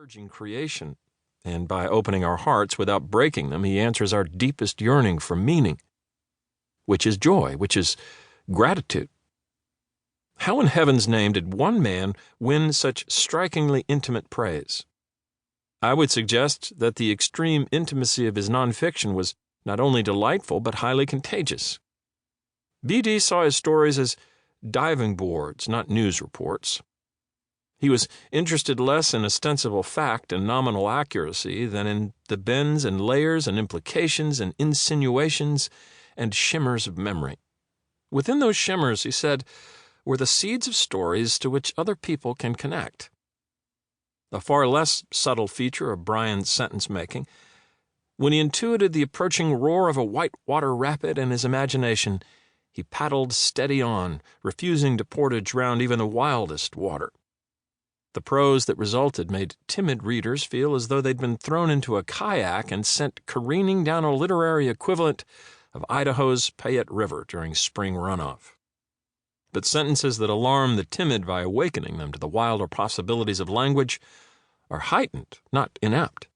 purging creation, and by opening our hearts without breaking them, he answers our deepest yearning for meaning, which is joy, which is gratitude. How in heaven's name did one man win such strikingly intimate praise? I would suggest that the extreme intimacy of his nonfiction was not only delightful but highly contagious. B.D. saw his stories as diving boards, not news reports. He was interested less in ostensible fact and nominal accuracy than in the bends and layers and implications and insinuations and shimmers of memory. Within those shimmers, he said, were the seeds of stories to which other people can connect. A far less subtle feature of Brian's sentence-making, when he intuited the approaching roar of a white-water rapid in his imagination, he paddled steady on, refusing to portage round even the wildest water. The prose that resulted made timid readers feel as though they'd been thrown into a kayak and sent careening down a literary equivalent of Idaho's Payette River during spring runoff. But sentences that alarm the timid by awakening them to the wilder possibilities of language are heightened, not inept.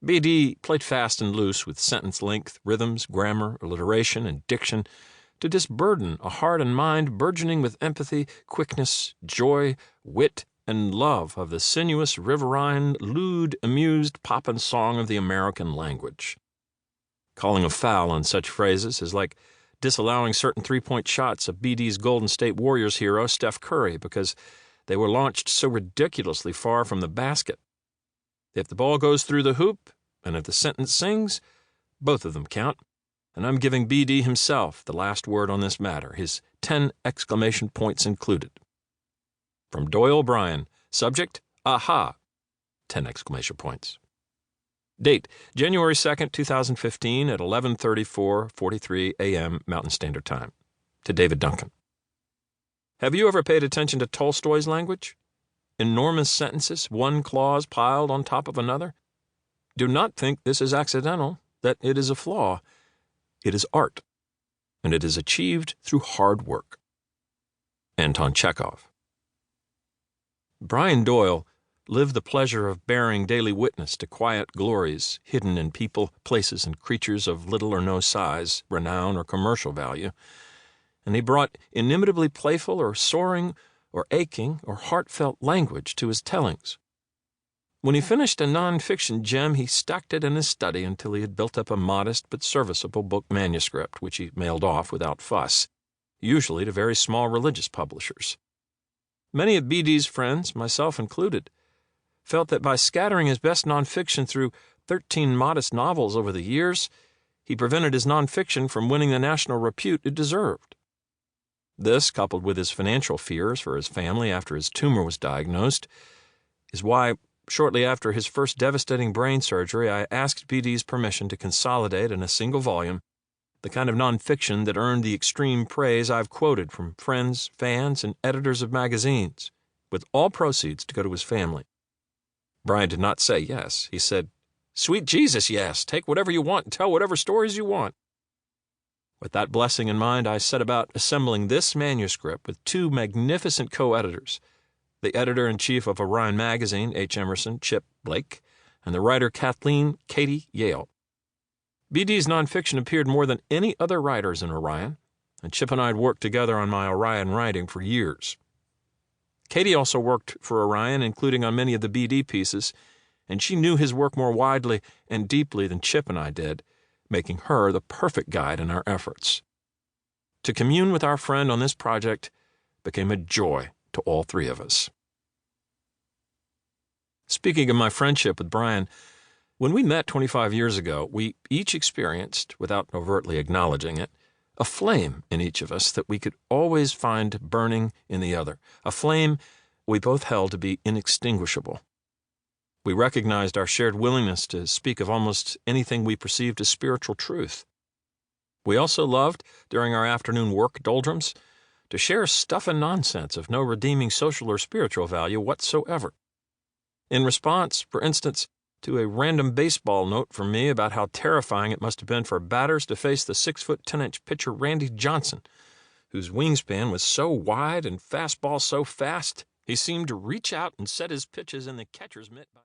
B.D. played fast and loose with sentence length, rhythms, grammar, alliteration, and diction to disburden a heart and mind burgeoning with empathy, quickness, joy, wit, and love of the sinuous, riverine, lewd, amused pop and song of the American language. Calling a foul on such phrases is like disallowing certain three-point shots of B.D.'s Golden State Warriors hero Steph Curry because they were launched so ridiculously far from the basket. If the ball goes through the hoop, and if the sentence sings, both of them count, and I'm giving B.D. himself the last word on this matter, his 10 exclamation points included. From Doyle Brian, subject, aha, 10 exclamation points. Date, January 2nd, 2015 at 11:34:43 a.m. Mountain Standard Time. To David Duncan. Have you ever paid attention to Tolstoy's language? Enormous sentences, one clause piled on top of another? Do not think this is accidental, that it is a flaw. It is art, and it is achieved through hard work. Anton Chekhov. Brian Doyle lived the pleasure of bearing daily witness to quiet glories hidden in people, places, and creatures of little or no size, renown, or commercial value, and he brought inimitably playful or soaring or aching or heartfelt language to his tellings. When he finished a non-fiction gem, he stacked it in his study until he had built up a modest but serviceable book manuscript, which he mailed off without fuss, usually to very small religious publishers. Many of B.D.'s friends, myself included, felt that by scattering his best nonfiction through 13 modest novels over the years, he prevented his nonfiction from winning the national repute it deserved. This, coupled with his financial fears for his family after his tumor was diagnosed, is why, shortly after his first devastating brain surgery, I asked B.D.'s permission to consolidate in a single volume the kind of nonfiction that earned the extreme praise I've quoted from friends, fans, and editors of magazines, with all proceeds to go to his family. Brian did not say yes. He said, "Sweet Jesus, yes. Take whatever you want and tell whatever stories you want." With that blessing in mind, I set about assembling this manuscript with 2 magnificent co-editors, the editor-in-chief of Orion magazine, H. Emerson, Chip Blake, and the writer Kathleen Katie Yale. B.D.'s nonfiction appeared more than any other writers in Orion, and Chip and I had worked together on my Orion writing for years. Katie also worked for Orion, including on many of the B.D. pieces, and she knew his work more widely and deeply than Chip and I did, making her the perfect guide in our efforts. To commune with our friend on this project became a joy to all 3 of us. Speaking of my friendship with Brian, when we met 25 years ago, we each experienced, without overtly acknowledging it, a flame in each of us that we could always find burning in the other, a flame we both held to be inextinguishable. We recognized our shared willingness to speak of almost anything we perceived as spiritual truth. We also loved, during our afternoon work doldrums, to share stuff and nonsense of no redeeming social or spiritual value whatsoever. In response, for instance, to a random baseball note from me about how terrifying it must have been for batters to face the 6-foot 10-inch pitcher Randy Johnson, whose wingspan was so wide and fastball so fast, he seemed to reach out and set his pitches in the catcher's mitt.